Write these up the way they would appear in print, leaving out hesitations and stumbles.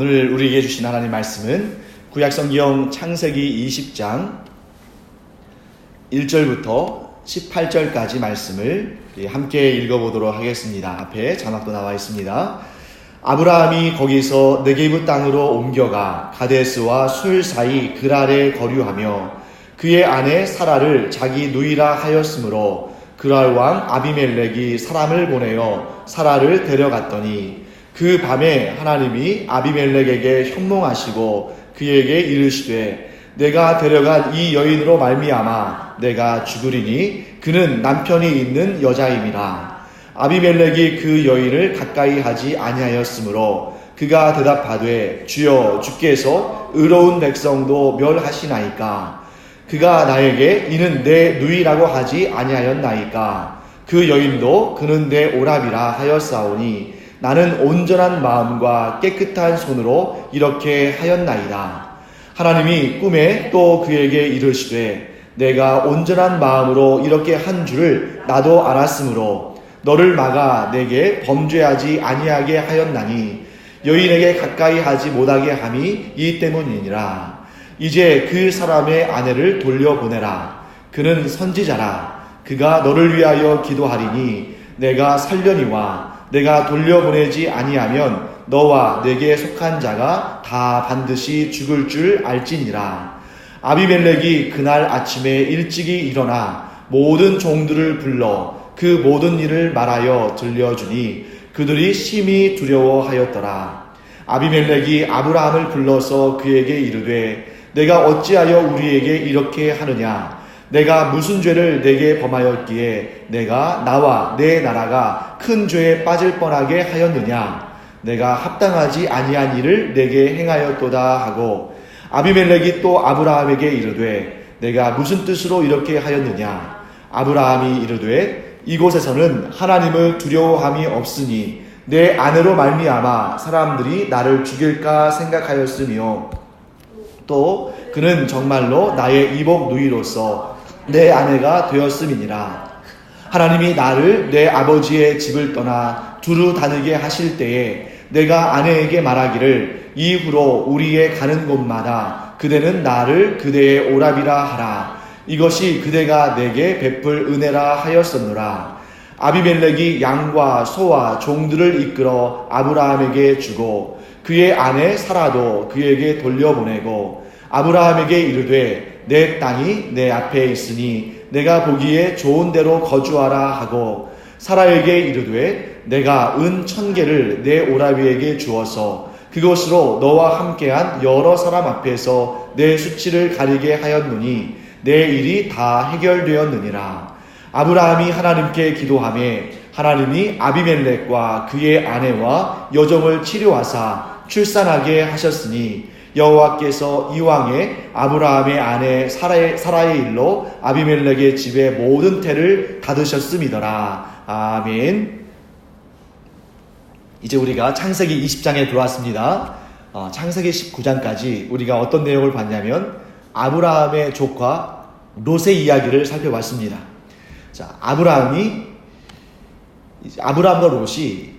오늘 우리에게 주신 하나님 말씀은 구약성경 창세기 20장 1절부터 18절까지 말씀을 함께 읽어보도록 하겠습니다. 앞에 자막도 나와 있습니다. 아브라함이 거기서 네게브 땅으로 옮겨가 가데스와 술 사이 그랄에 거류하며 그의 아내 사라를 자기 누이라 하였으므로 그랄 왕 아비멜렉이 사람을 보내어 사라를 데려갔더니 그 밤에 하나님이 아비멜렉에게 현몽하시고 그에게 이르시되 내가 데려간 이 여인으로 말미암아 내가 죽으리니 그는 남편이 있는 여자임이라. 아비멜렉이 그 여인을 가까이 하지 아니하였으므로 그가 대답하되 주여 주께서 의로운 백성도 멸하시나이까. 그가 나에게 이는 내 누이라고 하지 아니하였나이까. 그 여인도 그는 내 오랍이라 하였사오니 나는 온전한 마음과 깨끗한 손으로 이렇게 하였나이다. 하나님이 꿈에 또 그에게 이르시되 내가 온전한 마음으로 이렇게 한 줄을 나도 알았으므로 너를 막아 내게 범죄하지 아니하게 하였나니 여인에게 가까이 하지 못하게 함이 이 때문이니라. 이제 그 사람의 아내를 돌려보내라. 그는 선지자라. 그가 너를 위하여 기도하리니 내가 살려니와 내가 돌려보내지 아니하면 너와 내게 속한 자가 다 반드시 죽을 줄 알지니라. 아비멜렉이 그날 아침에 일찍이 일어나 모든 종들을 불러 그 모든 일을 말하여 들려주니 그들이 심히 두려워하였더라. 아비멜렉이 아브라함을 불러서 그에게 이르되 내가 어찌하여 우리에게 이렇게 하느냐? 내가 무슨 죄를 내게 범하였기에 내가 나와 내 나라가 큰 죄에 빠질 뻔하게 하였느냐? 내가 합당하지 아니한 일을 내게 행하였도다 하고 아비멜렉이 또 아브라함에게 이르되 내가 무슨 뜻으로 이렇게 하였느냐? 아브라함이 이르되 이곳에서는 하나님을 두려워함이 없으니 내 아내로 말미암아 사람들이 나를 죽일까 생각하였으며 또 그는 정말로 나의 이복 누이로서 내 아내가 되었음이니라. 하나님이 나를 내 아버지의 집을 떠나 두루 다니게 하실 때에 내가 아내에게 말하기를 이후로 우리의 가는 곳마다 그대는 나를 그대의 오랍이라 하라. 이것이 그대가 내게 베풀 은혜라 하였었노라. 아비멜렉이 양과 소와 종들을 이끌어 아브라함에게 주고 그의 아내 사라도 그에게 돌려보내고 아브라함에게 이르되 내 땅이 내 앞에 있으니 내가 보기에 좋은 데로 거주하라 하고 사라에게 이르되 내가 은 1000개를 내 오라비에게 주어서 그것으로 너와 함께한 여러 사람 앞에서 내 수치를 가리게 하였노니 내 일이 다 해결되었느니라. 아브라함이 하나님께 기도하매 하나님이 아비멜렉과 그의 아내와 여종을 치료하사 출산하게 하셨으니 여호와께서 이왕에 아브라함의 아내 사라의 일로 아비멜렉의 집의 모든 태를 닫으셨음이더라. 아멘. 이제 우리가 창세기 20장에 들어왔습니다. 창세기 19장까지 우리가 어떤 내용을 봤냐면 아브라함의 조카 롯의 이야기를 살펴봤습니다. 자, 아브라함과 롯이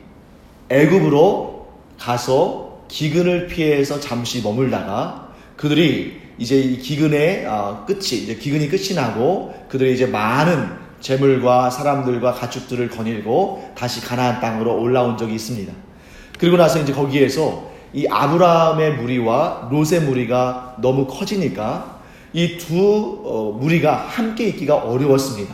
애굽으로 가서 기근을 피해서 잠시 머물다가 그들이 이제 이 기근의 기근이 끝이 나고 그들이 이제 많은 재물과 사람들과 가축들을 거닐고 다시 가나안 땅으로 올라온 적이 있습니다. 그리고 나서 이제 거기에서 이 아브라함의 무리와 롯의 무리가 너무 커지니까 이 두 무리가 함께 있기가 어려웠습니다.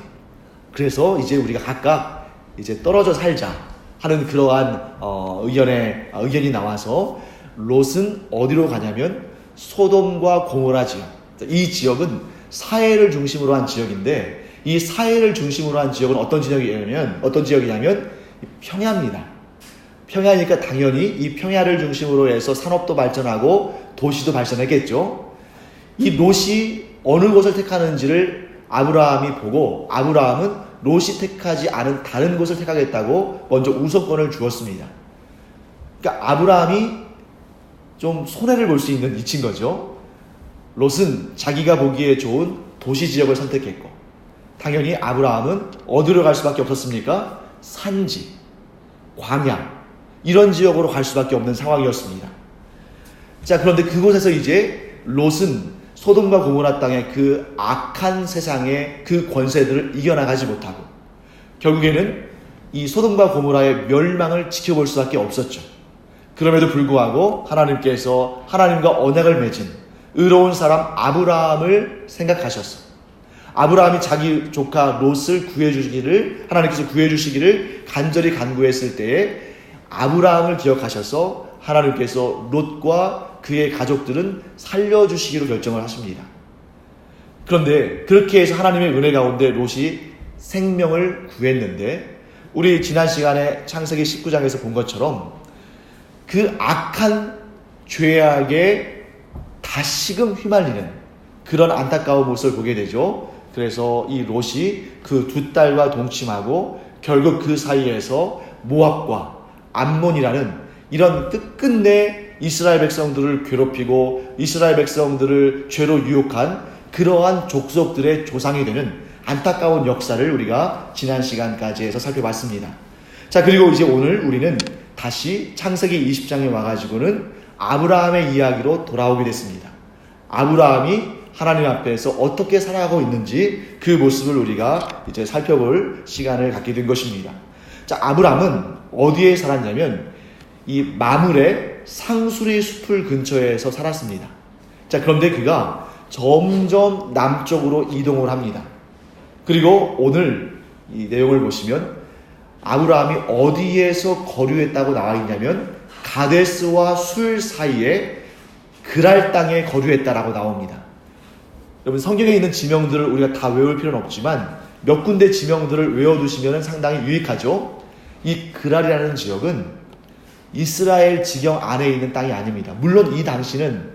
그래서 이제 우리가 각각 이제 떨어져 살자 하는 그러한 의견이 나와서 롯은 어디로 가냐면 소돔과 고모라 지역. 이 지역은 사해를 중심으로 한 지역인데 이 사해를 중심으로 한 지역은 어떤 지역이냐면 평야입니다. 평야니까 당연히 이 평야를 중심으로 해서 산업도 발전하고 도시도 발전했겠죠. 이 롯이 어느 곳을 택하는지를 아브라함이 보고 아브라함은 롯이 택하지 않은 다른 곳을 택하겠다고 먼저 우선권을 주었습니다. 그러니까 아브라함이 좀 손해를 볼 수 있는 위치인 거죠. 롯은 자기가 보기에 좋은 도시 지역을 선택했고 당연히 아브라함은 어디로 갈 수밖에 없었습니까? 산지, 광야 이런 지역으로 갈 수밖에 없는 상황이었습니다. 자, 그런데 그곳에서 이제 롯은 소돔과 고모라 땅의 그 악한 세상의 그 권세들을 이겨나가지 못하고 결국에는 이 소돔과 고모라의 멸망을 지켜볼 수밖에 없었죠. 그럼에도 불구하고 하나님께서 하나님과 언약을 맺은 의로운 사람 아브라함을 생각하셨어. 아브라함이 자기 조카 롯을 구해주시기를, 하나님께서 구해주시기를 간절히 간구했을 때에 아브라함을 기억하셔서 하나님께서 롯과 그의 가족들은 살려주시기로 결정을 하십니다. 그런데 그렇게 해서 하나님의 은혜 가운데 롯이 생명을 구했는데, 우리 지난 시간에 창세기 19장에서 본 것처럼 그 악한 죄악에 다시금 휘말리는 그런 안타까운 모습을 보게 되죠. 그래서 이 롯이 그 두 딸과 동침하고 결국 그 사이에서 모압과 암몬이라는 이런 끝끝내 이스라엘 백성들을 괴롭히고 이스라엘 백성들을 죄로 유혹한 그러한 족속들의 조상이 되는 안타까운 역사를 우리가 지난 시간까지 해서 살펴봤습니다. 자, 그리고 이제 오늘 우리는 다시 창세기 20장에 와가지고는 아브라함의 이야기로 돌아오게 됐습니다. 아브라함이 하나님 앞에서 어떻게 살아가고 있는지 그 모습을 우리가 이제 살펴볼 시간을 갖게 된 것입니다. 자, 아브라함은 어디에 살았냐면 이 마므레 상수리 숲을 근처에서 살았습니다. 자, 그런데 그가 점점 남쪽으로 이동을 합니다. 그리고 오늘 이 내용을 보시면 아브라함이 어디에서 거류했다고 나와 있냐면 가데스와 술 사이에 그랄 땅에 거류했다라고 나옵니다. 여러분, 성경에 있는 지명들을 우리가 다 외울 필요는 없지만 몇 군데 지명들을 외워두시면 상당히 유익하죠. 이 그랄이라는 지역은 이스라엘 지경 안에 있는 땅이 아닙니다. 물론 이 당시는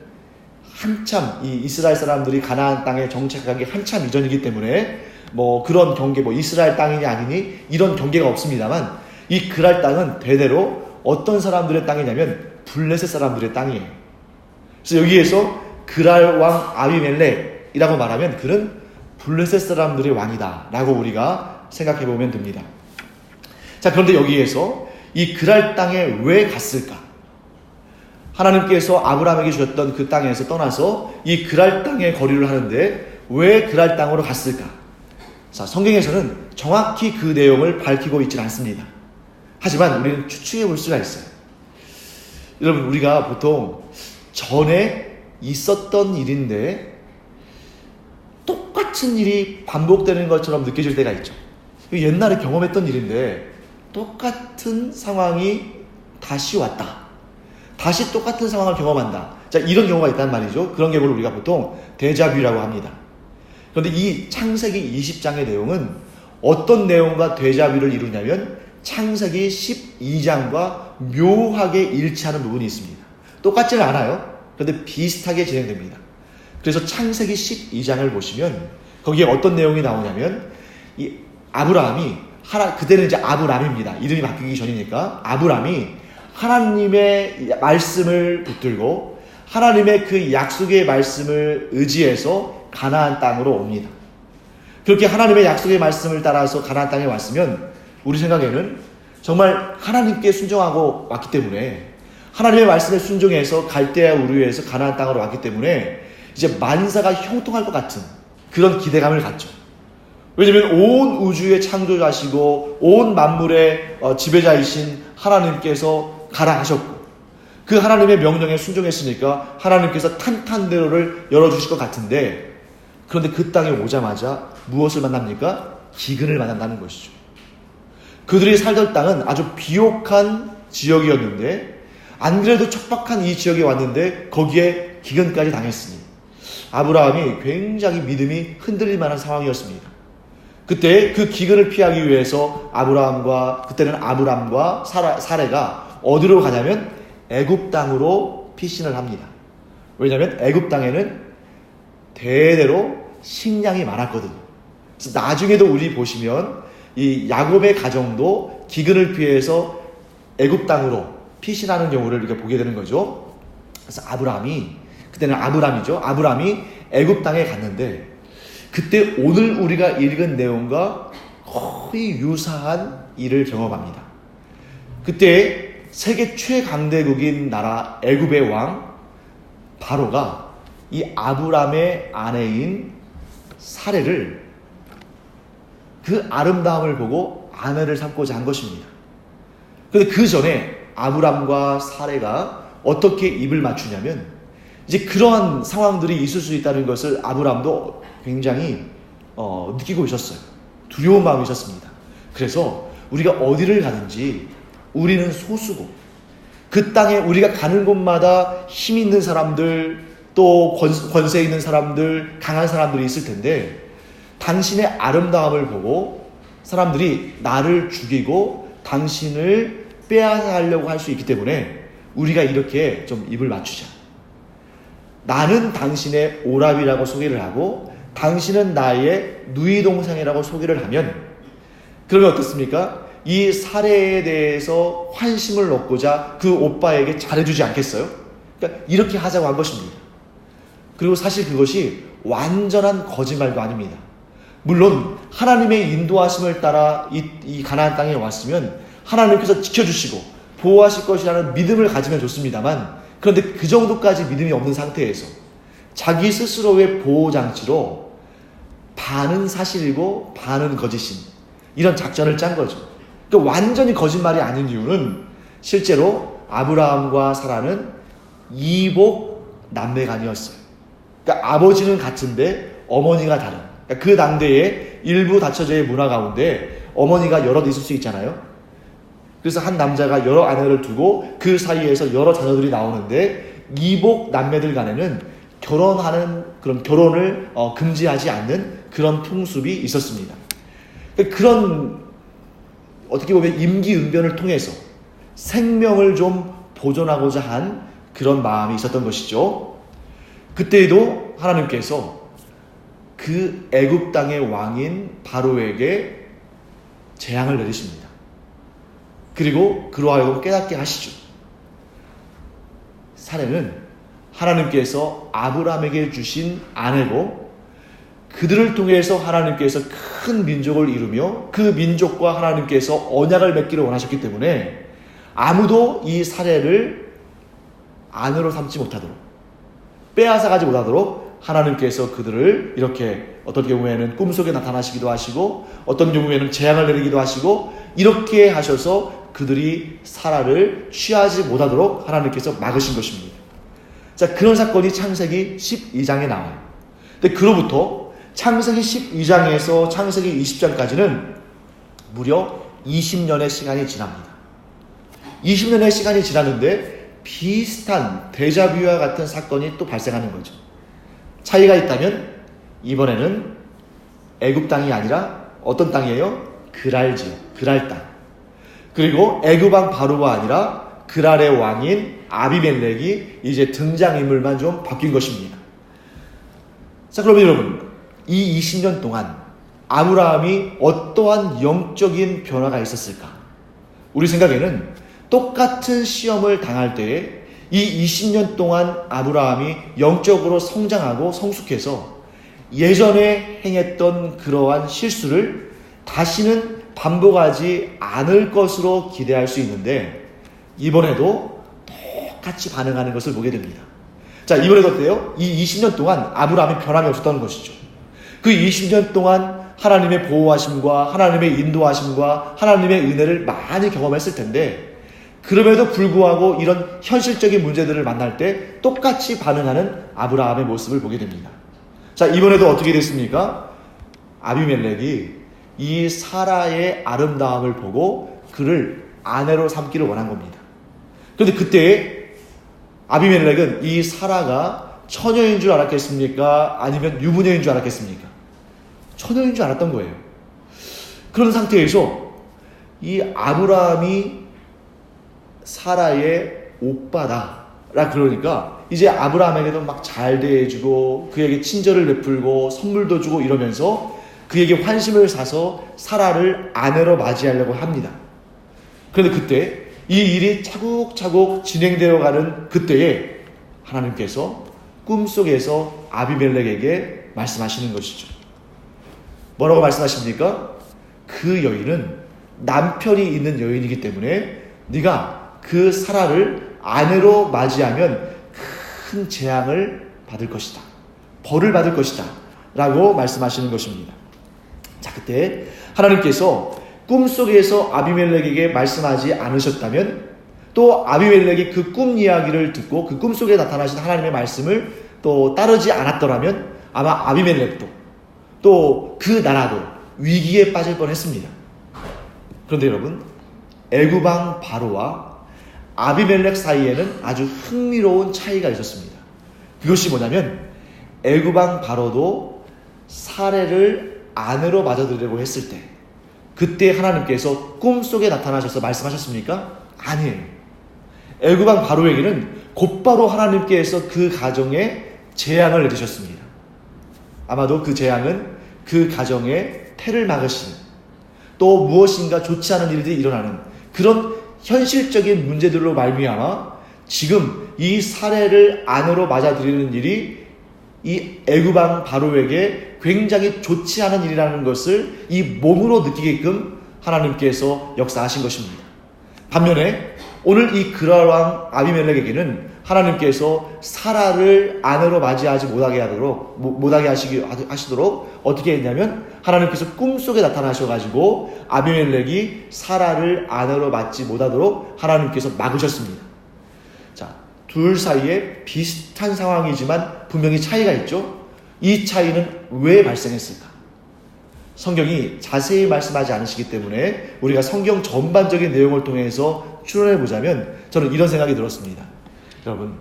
한참 이 이스라엘 사람들이 가나안 땅에 정착하기 한참 이전이기 때문에 뭐 그런 경계, 뭐 이스라엘 땅이니 아니니 이런 경계가 없습니다만 이 그랄 땅은 대대로 어떤 사람들의 땅이냐면 블레셋 사람들의 땅이에요. 그래서 여기에서 그랄 왕 아비멜렉이라고 말하면 그는 블레셋 사람들의 왕이다 라고 우리가 생각해 보면 됩니다. 자, 그런데 여기에서 이 그랄 땅에 왜 갔을까? 하나님께서 아브라함에게 주셨던 그 땅에서 떠나서 이 그랄 땅에 거류를 하는데 왜 그랄 땅으로 갔을까? 자, 성경에서는 정확히 그 내용을 밝히고 있지는 않습니다. 하지만 우리는 추측해 볼 수가 있어요. 여러분, 우리가 보통 전에 있었던 일인데 똑같은 일이 반복되는 것처럼 느껴질 때가 있죠. 옛날에 경험했던 일인데 똑같은 상황이 다시 왔다. 다시 똑같은 상황을 경험한다. 자, 이런 경우가 있단 말이죠. 그런 경우를 우리가 보통 데자뷰라고 합니다. 그런데 이 창세기 20장의 내용은 어떤 내용과 데자뷰를 이루냐면 창세기 12장과 묘하게 일치하는 부분이 있습니다. 똑같지는 않아요. 그런데 비슷하게 진행됩니다. 그래서 창세기 12장을 보시면 거기에 어떤 내용이 나오냐면 이 아브라함이 그때는 이제 아브람입니다. 이름이 바뀌기 전이니까 아브람이 하나님의 말씀을 붙들고 하나님의 그 약속의 말씀을 의지해서 가나안 땅으로 옵니다. 그렇게 하나님의 약속의 말씀을 따라서 가나안 땅에 왔으면 우리 생각에는 정말 하나님께 순종하고 왔기 때문에 하나님의 말씀에 순종해서 갈대아 우르에서 가나안 땅으로 왔기 때문에 이제 만사가 형통할 것 같은 그런 기대감을 갖죠. 왜냐하면 온 우주의 창조자시고 온 만물의 지배자이신 하나님께서 가라 하셨고 그 하나님의 명령에 순종했으니까 하나님께서 탄탄대로를 열어주실 것 같은데, 그런데 그 땅에 오자마자 무엇을 만납니까? 기근을 만난다는 것이죠. 그들이 살던 땅은 아주 비옥한 지역이었는데 안 그래도 척박한 이 지역에 왔는데 거기에 기근까지 당했으니 아브라함이 굉장히 믿음이 흔들릴 만한 상황이었습니다. 그때 그 기근을 피하기 위해서 그때는 아브람과 사레가 어디로 가냐면 애굽 땅으로 피신을 합니다. 왜냐하면 애굽 땅에는 대대로 식량이 많았거든요. 그래서 나중에도 우리 보시면 이 야곱의 가정도 기근을 피해서 애굽 땅으로 피신하는 경우를 이렇게 보게 되는 거죠. 그래서 그때는 아브람이 애굽 땅에 갔는데 그때 오늘 우리가 읽은 내용과 거의 유사한 일을 경험합니다. 그때 세계 최강대국인 나라 애굽의 왕 바로가 이 아브람의 아내인 사레를 그 아름다움을 보고 아내를 삼고자 한 것입니다. 그런데 그 전에 아브람과 사레가 어떻게 입을 맞추냐면 이제 그러한 상황들이 있을 수 있다는 것을 아브람도 굉장히 느끼고 있었어요. 두려운 마음이 있었습니다. 그래서 우리가 어디를 가든지 우리는 소수고 그 땅에 우리가 가는 곳마다 힘 있는 사람들 또 권세 있는 사람들 강한 사람들이 있을 텐데 당신의 아름다움을 보고 사람들이 나를 죽이고 당신을 빼앗아가려고 할 수 있기 때문에 우리가 이렇게 좀 입을 맞추자. 나는 당신의 오랍이라고 소개를 하고 당신은 나의 누이 동생이라고 소개를 하면 그러면 어떻습니까? 이 사례에 대해서 환심을 얻고자 그 오빠에게 잘해주지 않겠어요? 그러니까 이렇게 하자고 한 것입니다. 그리고 사실 그것이 완전한 거짓말도 아닙니다. 물론 하나님의 인도하심을 따라 이 가나안 땅에 왔으면 하나님께서 지켜주시고 보호하실 것이라는 믿음을 가지면 좋습니다만 그런데 그 정도까지 믿음이 없는 상태에서 자기 스스로의 보호장치로 반은 사실이고 반은 거짓인 이런 작전을 짠 거죠. 그러니까 완전히 거짓말이 아닌 이유는 실제로 아브라함과 사라는 이복 남매간이었어요. 그러니까 아버지는 같은데 어머니가 다른. 그러니까 그 당대의 일부 다처제의 문화 가운데 어머니가 여럿 있을 수 있잖아요. 그래서 한 남자가 여러 아내를 두고 그 사이에서 여러 자녀들이 나오는데 이복 남매들 간에는 결혼을 금지하지 않는 그런 풍습이 있었습니다. 그런 어떻게 보면 임기응변을 통해서 생명을 좀 보존하고자 한 그런 마음이 있었던 것이죠. 그때에도 하나님께서 그 애굽 땅의 왕인 바로에게 재앙을 내리십니다. 그리고 그로 하여금 깨닫게 하시죠. 사례는 하나님께서 아브라함에게 주신 아내고 그들을 통해서 하나님께서 큰 민족을 이루며 그 민족과 하나님께서 언약을 맺기를 원하셨기 때문에 아무도 이 사례를 아내로 삼지 못하도록 빼앗아가지 못하도록 하나님께서 그들을 이렇게 어떤 경우에는 꿈속에 나타나시기도 하시고 어떤 경우에는 재앙을 내리기도 하시고 이렇게 하셔서 그들이 사라를 취하지 못하도록 하나님께서 막으신 것입니다. 자, 그런 사건이 창세기 12장에 나와요. 근데 그로부터 창세기 12장에서 창세기 20장까지는 무려 20년의 시간이 지납니다. 20년의 시간이 지났는데 비슷한 데자뷰와 같은 사건이 또 발생하는 거죠. 차이가 있다면 이번에는 애굽 땅이 아니라 어떤 땅이에요? 그랄 지역, 그랄 땅. 그리고 애굽 왕 바로가 아니라 그랄의 왕인 아비멜렉이 이제 등장인물만 좀 바뀐 것입니다. 자, 그러면 여러분, 이 20년 동안 아브라함이 어떠한 영적인 변화가 있었을까? 우리 생각에는 똑같은 시험을 당할 때에 이 20년 동안 아브라함이 영적으로 성장하고 성숙해서 예전에 행했던 그러한 실수를 다시는 반복하지 않을 것으로 기대할 수 있는데 이번에도 똑같이 반응하는 것을 보게 됩니다. 자, 이번에도 어때요? 이 20년 동안 아브라함이 변함이 없었다는 것이죠. 그 20년 동안 하나님의 보호하심과 하나님의 인도하심과 하나님의 은혜를 많이 경험했을 텐데 그럼에도 불구하고 이런 현실적인 문제들을 만날 때 똑같이 반응하는 아브라함의 모습을 보게 됩니다. 자, 이번에도 어떻게 됐습니까? 아비멜렉이 이 사라의 아름다움을 보고 그를 아내로 삼기를 원한 겁니다. 그런데 그때 아비멜렉은 이 사라가 처녀인 줄 알았겠습니까? 아니면 유부녀인 줄 알았겠습니까? 처녀인 줄 알았던 거예요. 그런 상태에서 이 아브라함이 사라의 오빠다 그러니까 이제 아브라함에게도 막 잘 대해주고 그에게 친절을 베풀고 선물도 주고 이러면서 그에게 환심을 사서 사라를 아내로 맞이하려고 합니다. 그런데 그때 이 일이 차곡차곡 진행되어 가는 그때에 하나님께서 꿈속에서 아비멜렉에게 말씀하시는 것이죠. 뭐라고 말씀하십니까? 그 여인은 남편이 있는 여인이기 때문에 네가 그 사라를 아내로 맞이하면 큰 재앙을 받을 것이다. 벌을 받을 것이다. 라고 말씀하시는 것입니다. 자, 그때 하나님께서 꿈속에서 아비멜렉에게 말씀하지 않으셨다면, 또 아비멜렉이 그 꿈 이야기를 듣고 그 꿈속에 나타나신 하나님의 말씀을 또 따르지 않았더라면 아마 아비멜렉도 또 그 나라도 위기에 빠질 뻔했습니다. 그런데 여러분, 애굽 왕 바로와 아비멜렉 사이에는 아주 흥미로운 차이가 있었습니다. 그것이 뭐냐면, 애굽 왕 바로도 사례를 아내로 맞아들이려고 했을 때, 그때 하나님께서 꿈속에 나타나셔서 말씀하셨습니까? 아니에요. 애굽 왕 바로에게는 곧바로 하나님께서 그 가정에 재앙을 내리셨습니다. 아마도 그 재앙은 그 가정에 태를 막으시는, 또 무엇인가 좋지 않은 일들이 일어나는 그런 현실적인 문제들로 말미암아 지금 이 사례를 아내로 맞아들이는 일이 이 애굽 왕 바로에게 굉장히 좋지 않은 일이라는 것을 이 몸으로 느끼게끔 하나님께서 역사하신 것입니다. 반면에 오늘 이 그랄 왕 아비멜렉에게는 하나님께서 사라를 아내로 맞이하지 못하게 하시도록 어떻게 했냐면, 하나님께서 꿈속에 나타나셔가지고 아비멜렉이 사라를 아내로 맞지 못하도록 하나님께서 막으셨습니다. 자, 둘 사이에 비슷한 상황이지만 분명히 차이가 있죠. 이 차이는 왜 발생했을까? 성경이 자세히 말씀하지 않으시기 때문에 우리가 성경 전반적인 내용을 통해서 추론해 보자면 저는 이런 생각이 들었습니다. 여러분,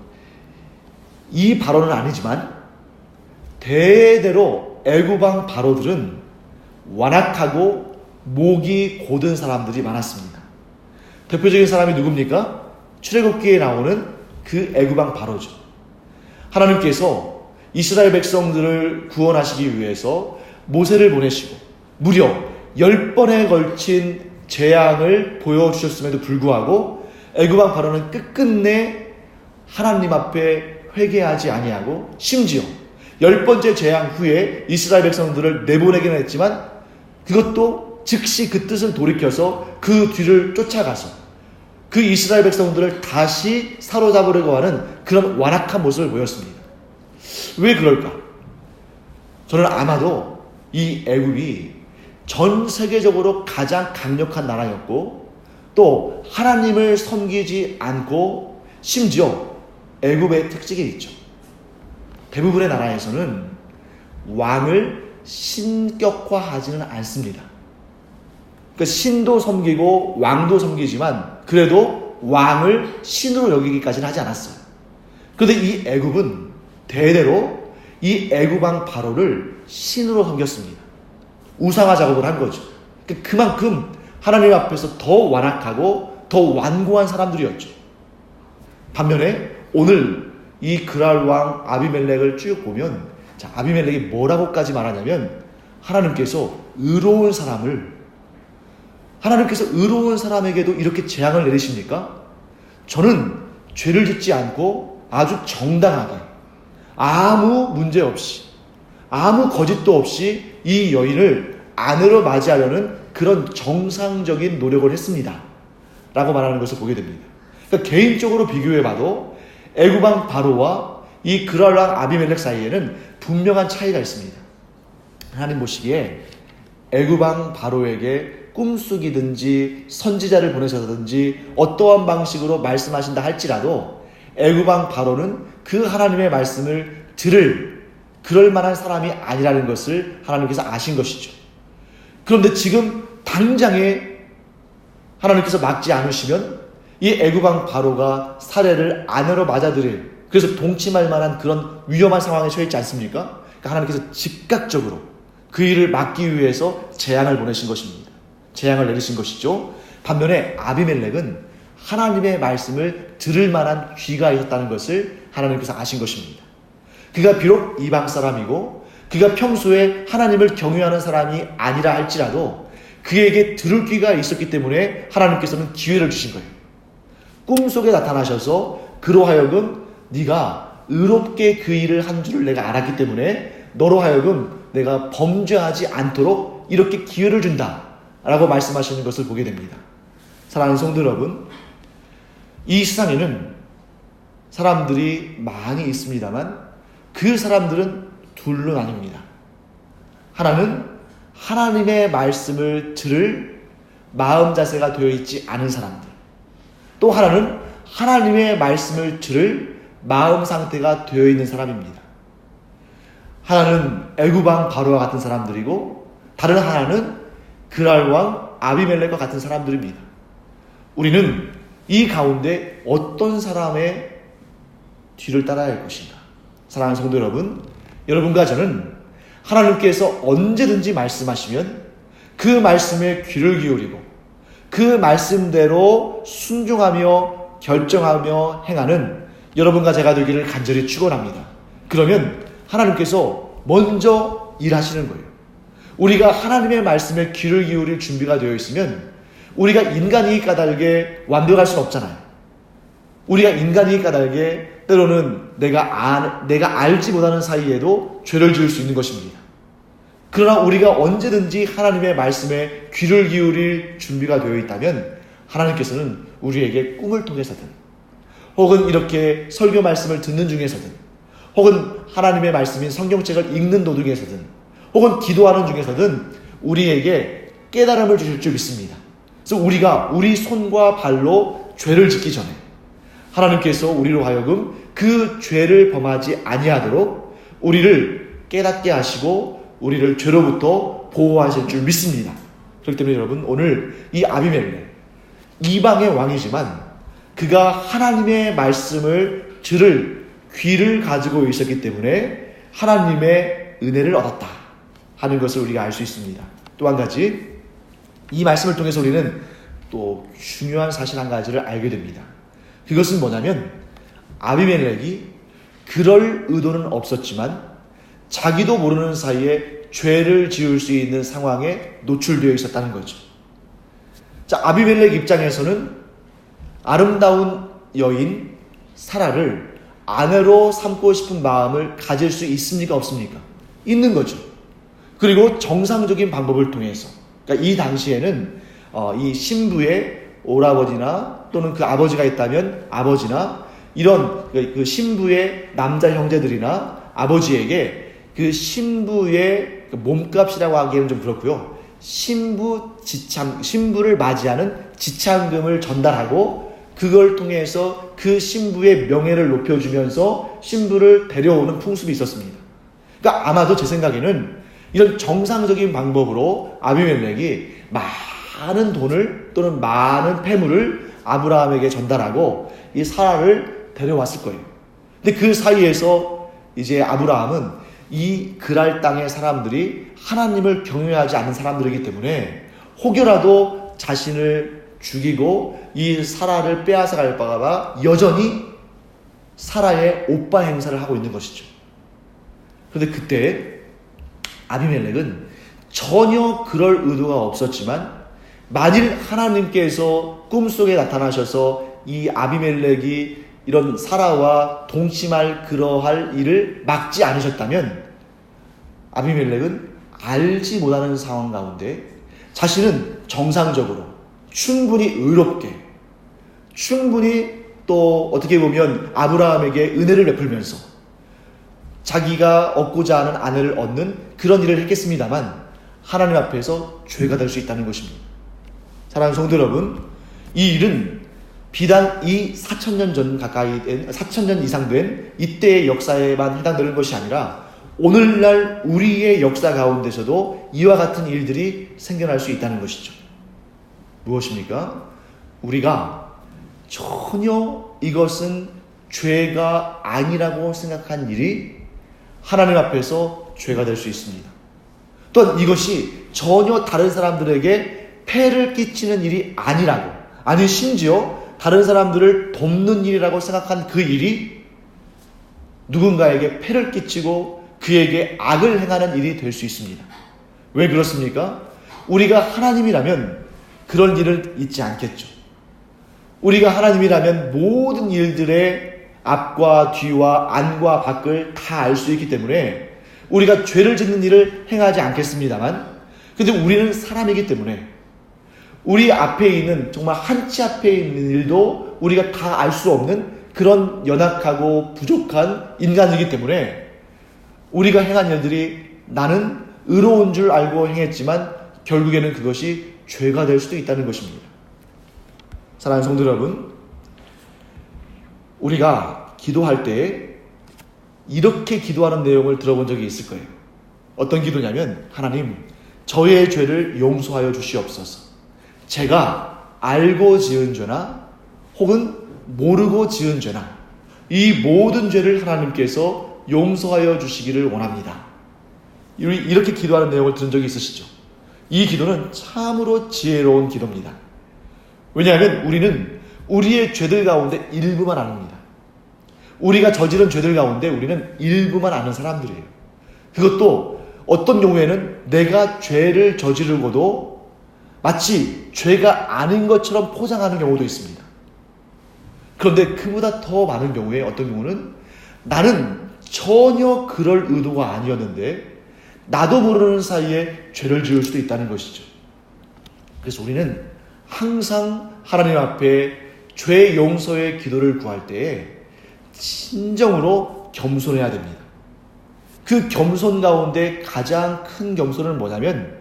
이 바로는 아니지만 대대로 애굽 왕 바로들은 완악하고 목이 곧은 사람들이 많았습니다. 대표적인 사람이 누굽니까? 출애굽기에 나오는 그 애굽 왕 바로죠. 하나님께서 이스라엘 백성들을 구원하시기 위해서 모세를 보내시고 무려 10번에 걸친 재앙을 보여주셨음에도 불구하고 애굽 왕 바로는 끝끝내 하나님 앞에 회개하지 아니하고, 심지어 10번째 재앙 후에 이스라엘 백성들을 내보내기는 했지만 그것도 즉시 그 뜻을 돌이켜서 그 뒤를 쫓아가서 그 이스라엘 백성들을 다시 사로잡으려고 하는 그런 완악한 모습을 보였습니다. 왜 그럴까? 저는 아마도 이 애굽이 전 세계적으로 가장 강력한 나라였고, 또 하나님을 섬기지 않고, 심지어 애굽의 특징이 있죠. 대부분의 나라에서는 왕을 신격화하지는 않습니다. 그러니까 신도 섬기고 왕도 섬기지만 그래도 왕을 신으로 여기기까지는 하지 않았어요. 그런데 이 애굽은 대대로 이 애굽 왕 바로를 신으로 섬겼습니다. 우상화 작업을 한 거죠. 그러니까 그만큼 하나님 앞에서 더 완악하고 더 완고한 사람들이었죠. 반면에 오늘 이 그랄 왕 아비멜렉을 쭉 보면, 자, 아비멜렉이 뭐라고까지 말하냐면, 하나님께서 의로운 사람에게도 이렇게 재앙을 내리십니까? 저는 죄를 짓지 않고 아주 정당하게, 아무 문제 없이, 아무 거짓도 없이 이 여인을 아내로 맞이하려는 그런 정상적인 노력을 했습니다. 라고 말하는 것을 보게 됩니다. 그러니까 개인적으로 비교해봐도 애굽 왕 바로와 이 그랄 왕 아비멜렉 사이에는 분명한 차이가 있습니다. 하나님 보시기에 애굽 왕 바로에게 꿈속이든지 선지자를 보내셔든지 어떠한 방식으로 말씀하신다 할지라도 애굽 왕 바로는 그 하나님의 말씀을 그럴 만한 사람이 아니라는 것을 하나님께서 아신 것이죠. 그런데 지금 당장에 하나님께서 막지 않으시면 이 애굽 왕 바로가 사례를 아내로 맞아들일, 그래서 동침할 만한 그런 위험한 상황에 처해 있지 않습니까? 그러니까 하나님께서 즉각적으로 그 일을 막기 위해서 재앙을 보내신 것입니다. 재앙을 내리신 것이죠. 반면에 아비멜렉은 하나님의 말씀을 들을 만한 귀가 있었다는 것을 하나님께서 아신 것입니다. 그가 비록 이방 사람이고 그가 평소에 하나님을 경외하는 사람이 아니라 할지라도 그에게 들을 귀가 있었기 때문에 하나님께서는 기회를 주신 거예요. 꿈속에 나타나셔서 그로 하여금 네가 의롭게 그 일을 한 줄을 내가 알았기 때문에 너로 하여금 내가 범죄하지 않도록 이렇게 기회를 준다 라고 말씀하시는 것을 보게 됩니다. 사랑하는 성도 여러분, 이 세상에는 사람들이 많이 있습니다만 그 사람들은 둘로 나뉩니다. 하나는 하나님의 말씀을 들을 마음 자세가 되어 있지 않은 사람들, 또 하나는 하나님의 말씀을 들을 마음 상태가 되어 있는 사람입니다. 하나는 애굽왕 바로와 같은 사람들이고 다른 하나는 그랄 왕 아비멜렉과 같은 사람들입니다. 우리는 이 가운데 어떤 사람의 뒤를 따라야 할 것인가? 사랑하는 성도 여러분, 여러분과 저는 하나님께서 언제든지 말씀하시면 그 말씀에 귀를 기울이고 그 말씀대로 순종하며 결정하며 행하는 여러분과 제가 되기를 간절히 축원합니다. 그러면 하나님께서 먼저 일하시는 거예요. 우리가 하나님의 말씀에 귀를 기울일 준비가 되어 있으면 우리가 인간이 까닭에 완벽할 수는 없잖아요. 우리가 인간이 까닭에 때로는 내가 알지 못하는 사이에도 죄를 지을 수 있는 것입니다. 그러나 우리가 언제든지 하나님의 말씀에 귀를 기울일 준비가 되어 있다면 하나님께서는 우리에게 꿈을 통해서든 혹은 이렇게 설교 말씀을 듣는 중에서든 혹은 하나님의 말씀인 성경책을 읽는 도중에서든 혹은 기도하는 중에서든 우리에게 깨달음을 주실 줄 믿습니다. 그래서 우리가 우리 손과 발로 죄를 짓기 전에 하나님께서 우리로 하여금 그 죄를 범하지 아니하도록 우리를 깨닫게 하시고 우리를 죄로부터 보호하실 줄 믿습니다. 그렇기 때문에 여러분, 오늘 이 아비멜렉, 이방의 왕이지만 그가 하나님의 말씀을 들을 귀를 가지고 있었기 때문에 하나님의 은혜를 얻었다 하는 것을 우리가 알 수 있습니다. 또 한 가지, 이 말씀을 통해서 우리는 또 중요한 사실 한 가지를 알게 됩니다. 그것은 뭐냐면 아비멜렉이 그럴 의도는 없었지만 자기도 모르는 사이에 죄를 지을 수 있는 상황에 노출되어 있었다는 거죠. 자, 아비멜렉 입장에서는 아름다운 여인 사라를 아내로 삼고 싶은 마음을 가질 수 있습니까? 없습니까? 있는 거죠. 그리고 정상적인 방법을 통해서, 그러니까 이 당시에는 이 신부의 오라버지나 또는 그 아버지가 있다면 아버지나 이런 그 신부의 남자 형제들이나 아버지에게 그 신부의 몸값이라고 하기에는 좀 그렇고요. 신부를 맞이하는 지참금을 전달하고 그걸 통해서 그 신부의 명예를 높여주면서 신부를 데려오는 풍습이 있었습니다. 그러니까 아마도 제 생각에는 이런 정상적인 방법으로 아비멜렉이 많은 돈을 또는 많은 폐물을 아브라함에게 전달하고 이 사라를 데려왔을 거예요. 근데 그 사이에서 이제 아브라함은 이 그랄 땅의 사람들이 하나님을 경외하지 않는 사람들이기 때문에 혹여라도 자신을 죽이고 이 사라를 빼앗아 갈까 봐 여전히 사라의 오빠 행사를 하고 있는 것이죠. 그런데 그때 아비멜렉은 전혀 그럴 의도가 없었지만 만일 하나님께서 꿈속에 나타나셔서 이 아비멜렉이 이런 사라와 동침할 그러할 일을 막지 않으셨다면 아비멜렉은 알지 못하는 상황 가운데 자신은 정상적으로 충분히 의롭게 충분히 또 어떻게 보면 아브라함에게 은혜를 베풀면서 자기가 얻고자 하는 아내를 얻는 그런 일을 했겠습니다만 하나님 앞에서 죄가 될 수 있다는 것입니다. 사랑하는 성도 여러분, 이 일은 비단 이 4,000년 전 가까이 된 4,000년 이상 된 이때의 역사에만 해당되는 것이 아니라 오늘날 우리의 역사 가운데서도 이와 같은 일들이 생겨날 수 있다는 것이죠. 무엇입니까? 우리가 전혀 이것은 죄가 아니라고 생각한 일이 하나님 앞에서 죄가 될 수 있습니다. 또한 이것이 전혀 다른 사람들에게 폐를 끼치는 일이 아니라고, 아니 심지어 다른 사람들을 돕는 일이라고 생각한 그 일이 누군가에게 폐를 끼치고 그에게 악을 행하는 일이 될 수 있습니다. 왜 그렇습니까? 우리가 하나님이라면 그런 일을 잊지 않겠죠. 우리가 하나님이라면 모든 일들의 앞과 뒤와 안과 밖을 다 알 수 있기 때문에 우리가 죄를 짓는 일을 행하지 않겠습니다만, 근데 우리는 사람이기 때문에 우리 앞에 있는 정말 한치 앞에 있는 일도 우리가 다 알 수 없는 그런 연약하고 부족한 인간이기 때문에 우리가 행한 일들이 나는 의로운 줄 알고 행했지만 결국에는 그것이 죄가 될 수도 있다는 것입니다. 사랑하는 성도 여러분, 우리가 기도할 때 이렇게 기도하는 내용을 들어본 적이 있을 거예요. 어떤 기도냐면, 하나님, 저의 죄를 용서하여 주시옵소서. 제가 알고 지은 죄나 혹은 모르고 지은 죄나 이 모든 죄를 하나님께서 용서하여 주시기를 원합니다. 이렇게 기도하는 내용을 들은 적이 있으시죠? 이 기도는 참으로 지혜로운 기도입니다. 왜냐하면 우리는 우리의 죄들 가운데 일부만 압니다. 우리가 저지른 죄들 가운데 우리는 일부만 아는 사람들이에요. 그것도 어떤 경우에는 내가 죄를 저지르고도 마치 죄가 아닌 것처럼 포장하는 경우도 있습니다. 그런데 그보다 더 많은 경우에 어떤 경우는 나는 전혀 그럴 의도가 아니었는데 나도 모르는 사이에 죄를 지을 수도 있다는 것이죠. 그래서 우리는 항상 하나님 앞에 죄 용서의 기도를 구할 때에 진정으로 겸손해야 됩니다. 그 겸손 가운데 가장 큰 겸손은 뭐냐면,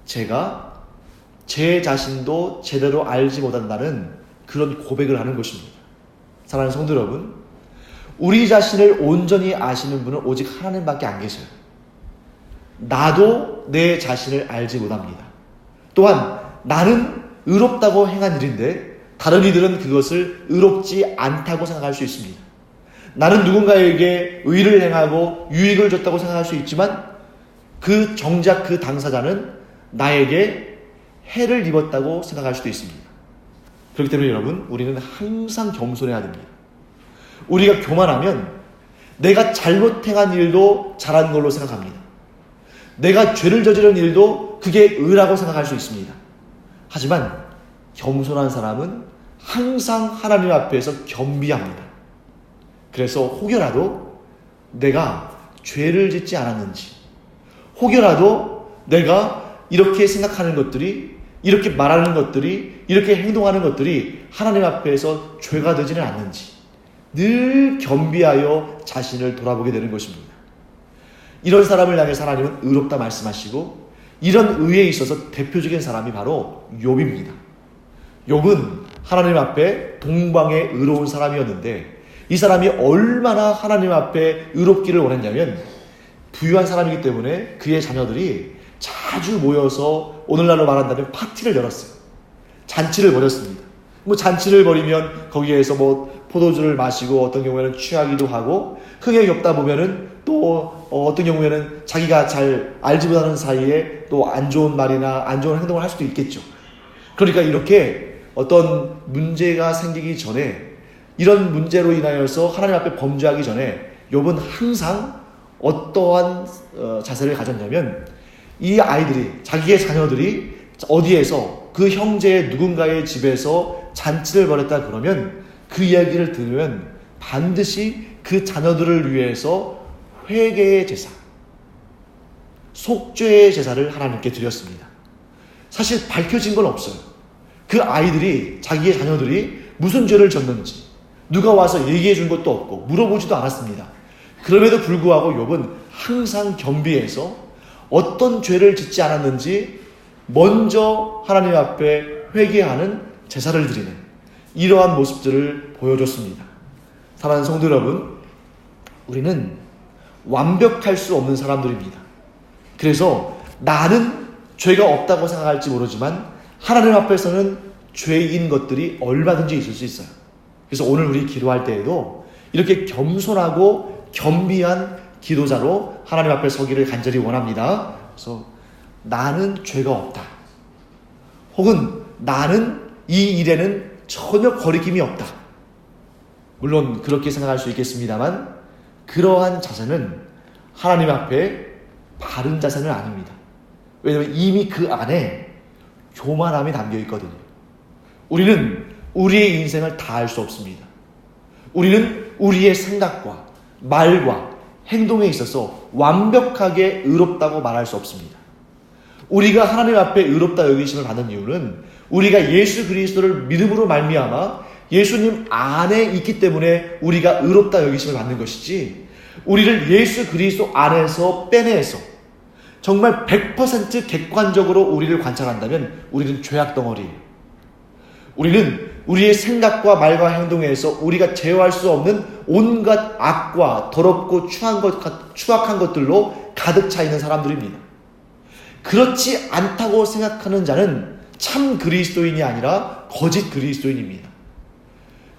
제가 제 자신도 제대로 알지 못한다는 그런 고백을 하는 것입니다. 사랑하는 성도 여러분, 우리 자신을 온전히 아시는 분은 오직 하나님밖에 안 계셔요. 나도 내 자신을 알지 못합니다. 또한 나는 의롭다고 행한 일인데 다른 이들은 그것을 의롭지 않다고 생각할 수 있습니다. 나는 누군가에게 의를 행하고 유익을 줬다고 생각할 수 있지만 정작 그 당사자는 나에게 해를 입었다고 생각할 수도 있습니다. 그렇기 때문에 여러분, 우리는 항상 겸손해야 됩니다. 우리가 교만하면 내가 잘못 행한 일도 잘한 걸로 생각합니다. 내가 죄를 저지른 일도 그게 의라고 생각할 수 있습니다. 하지만 겸손한 사람은 항상 하나님 앞에서 겸비합니다. 그래서 혹여라도 내가 죄를 짓지 않았는지, 혹여라도 내가 이렇게 생각하는 것들이, 이렇게 말하는 것들이, 이렇게 행동하는 것들이 하나님 앞에서 죄가 되지는 않는지 늘 겸비하여 자신을 돌아보게 되는 것입니다. 이런 사람을 향해서 하나님은 의롭다 말씀하시고, 이런 의에 있어서 대표적인 사람이 바로 욥입니다. 욥은 하나님 앞에 동방에 의로운 사람이었는데 이 사람이 얼마나 하나님 앞에 의롭기를 원했냐면, 부유한 사람이기 때문에 그의 자녀들이 자주 모여서 오늘날로 말한다면 파티를 열었어요. 잔치를 벌였습니다. 잔치를 벌이면 거기에서 포도주를 마시고 어떤 경우에는 취하기도 하고, 흥에 겪다 보면은 또 어떤 경우에는 자기가 잘 알지 못하는 사이에 또 안 좋은 말이나 안 좋은 행동을 할 수도 있겠죠. 그러니까 이렇게 어떤 문제가 생기기 전에, 이런 문제로 인하여서 하나님 앞에 범죄하기 전에 욥은 항상 어떠한 자세를 가졌냐면, 이 아이들이, 자기의 자녀들이 어디에서 그 형제의 누군가의 집에서 잔치를 벌였다 그러면 그 이야기를 들으면 반드시 그 자녀들을 위해서 회개의 제사, 속죄의 제사를 하나님께 드렸습니다. 사실 밝혀진 건 없어요. 그 아이들이, 자기의 자녀들이 무슨 죄를 졌는지 누가 와서 얘기해 준 것도 없고 물어보지도 않았습니다. 그럼에도 불구하고 욥은 항상 겸비해서 어떤 죄를 짓지 않았는지 먼저 하나님 앞에 회개하는 제사를 드리는 이러한 모습들을 보여줬습니다. 사랑하는 성도 여러분, 우리는 완벽할 수 없는 사람들입니다. 그래서 나는 죄가 없다고 생각할지 모르지만 하나님 앞에서는 죄인 것들이 얼마든지 있을 수 있어요. 그래서 오늘 우리 기도할 때에도 이렇게 겸손하고 겸비한 기도자로 하나님 앞에 서기를 간절히 원합니다. 그래서 나는 죄가 없다, 혹은 나는 이 일에는 전혀 거리낌이 없다. 물론 그렇게 생각할 수 있겠습니다만 그러한 자세는 하나님 앞에 바른 자세는 아닙니다. 왜냐하면 이미 그 안에 교만함이 담겨 있거든요. 우리는 우리의 인생을 다 알 수 없습니다. 우리는 우리의 생각과 말과 행동에 있어서 완벽하게 의롭다고 말할 수 없습니다. 우리가 하나님 앞에 의롭다 여기심을 받는 이유는 우리가 예수 그리스도를 믿음으로 말미암아 예수님 안에 있기 때문에 우리가 의롭다 여기심을 받는 것이지, 우리를 예수 그리스도 안에서 빼내서 정말 100% 객관적으로 우리를 관찰한다면 우리는 죄악 덩어리예요. 우리는 우리의 생각과 말과 행동에서 우리가 제어할 수 없는 온갖 악과 더럽고 추악한 것들로 가득 차 있는 사람들입니다. 그렇지 않다고 생각하는 자는 참 그리스도인이 아니라 거짓 그리스도인입니다.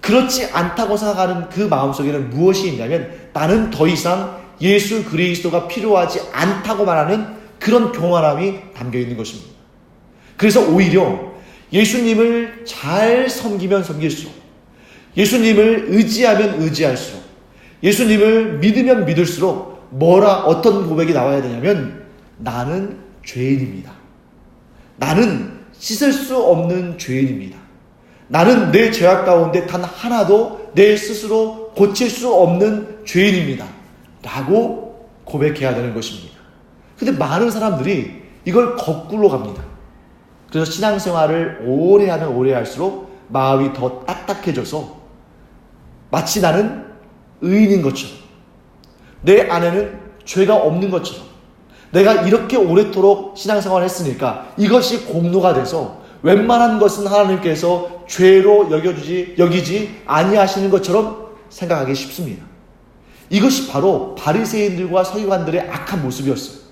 그렇지 않다고 생각하는 그 마음속에는 무엇이 있냐면, 나는 더 이상 예수 그리스도가 필요하지 않다고 말하는 그런 교만함이 담겨 있는 것입니다. 그래서 오히려 예수님을 잘 섬기면 섬길수록, 예수님을 의지하면 의지할수록, 예수님을 믿으면 믿을수록 어떤 고백이 나와야 되냐면, 나는 죄인입니다. 나는 씻을 수 없는 죄인입니다. 나는 내 죄악 가운데 단 하나도 내 스스로 고칠 수 없는 죄인입니다. 라고 고백해야 되는 것입니다. 근데 많은 사람들이 이걸 거꾸로 갑니다. 그래서 신앙생활을 오래 하면 오래 할수록 마음이 더 딱딱해져서 마치 나는 의인인 것처럼, 내 안에는 죄가 없는 것처럼, 내가 이렇게 오래도록 신앙생활을 했으니까 이것이 공로가 돼서 웬만한 것은 하나님께서 죄로 여기지 아니하시는 것처럼 생각하기 쉽습니다. 이것이 바로 바리새인들과 서기관들의 악한 모습이었어요.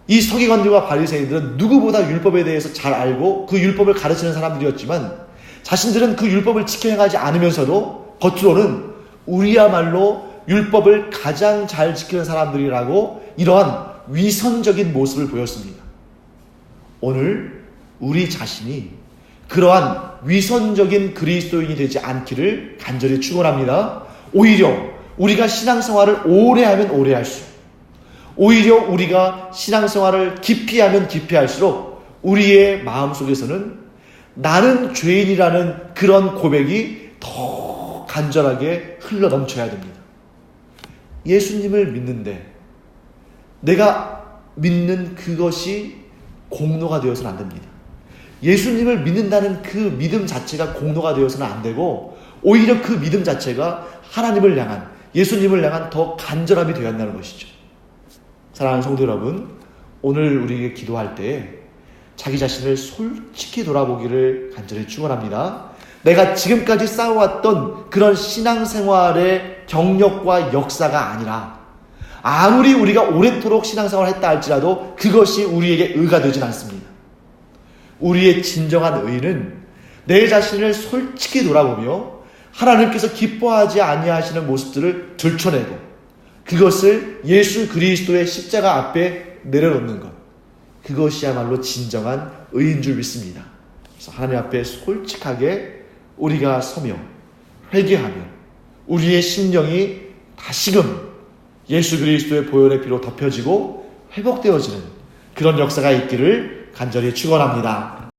이 서기관들과 바리새인들은 누구보다 율법에 대해서 잘 알고 그 율법을 가르치는 사람들이었지만, 자신들은 그 율법을 지켜 행하지 않으면서도 겉으로는 우리야말로 율법을 가장 잘 지키는 사람들이라고 이러한 위선적인 모습을 보였습니다. 오늘 우리 자신이 그러한 위선적인 그리스도인이 되지 않기를 간절히 축원합니다. 오히려 우리가 신앙생활을 오래 하면 오래 할수록, 오히려 우리가 신앙생활을 깊이 하면 깊이 할수록 우리의 마음속에서는 나는 죄인이라는 그런 고백이 더 간절하게 흘러 넘쳐야 됩니다. 예수님을 믿는데 내가 믿는 그것이 공로가 되어서는 안 됩니다. 예수님을 믿는다는 그 믿음 자체가 공로가 되어서는 안 되고, 오히려 그 믿음 자체가 하나님을 향한, 예수님을 향한 더 간절함이 되어야 한다는 것이죠. 사랑하는 성도 여러분, 오늘 우리에게 기도할 때 자기 자신을 솔직히 돌아보기를 간절히 축원합니다. 내가 지금까지 쌓아왔던 그런 신앙생활의 경력과 역사가 아니라, 아무리 우리가 오래도록 신앙생활을 했다 할지라도 그것이 우리에게 의가 되진 않습니다. 우리의 진정한 의는 내 자신을 솔직히 돌아보며 하나님께서 기뻐하지 아니하시는 모습들을 들춰내고 그것을 예수 그리스도의 십자가 앞에 내려놓는 것, 그것이야말로 진정한 의인 줄 믿습니다. 그래서 하나님 앞에 솔직하게 우리가 서며 회개하며 우리의 심령이 다시금 예수 그리스도의 보혈의 피로 덮여지고 회복되어지는 그런 역사가 있기를 간절히 축원합니다.